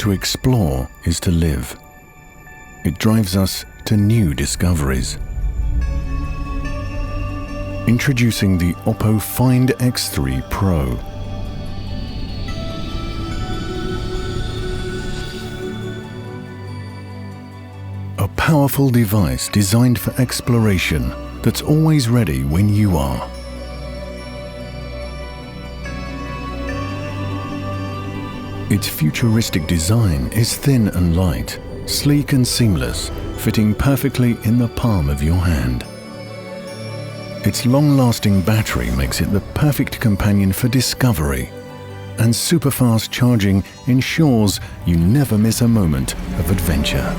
To explore is to live. It drives us to new discoveries. Introducing the OPPO FindX 3 Pro. A powerful device designed for exploration that's always ready when you are. Its futuristic design is thin and light, sleek and seamless, fitting perfectly in the palm of your hand. Its long-lasting battery makes it the perfect companion for discovery, and super-fast charging ensures you never miss a moment of adventure.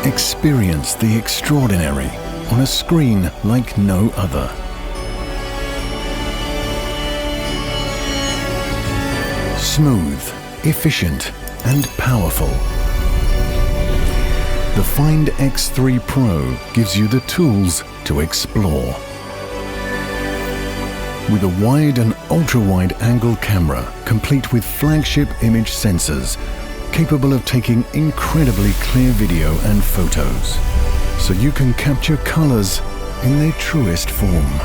Experience the extraordinary on a screen like no other. Smooth, efficient, and powerful. The FindX 3 Pro gives you the tools to explore. With a wide and ultra-wide angle camera, complete with flagship image sensors, capable of taking incredibly clear video and photos, so you can capture colors in their truest form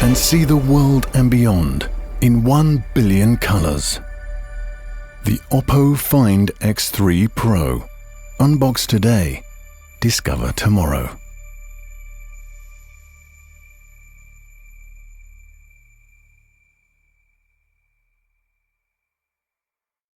and see the world and beyond in 1 billion colors. The OPPO FindX 3 Pro. Unbox today, discover tomorrow.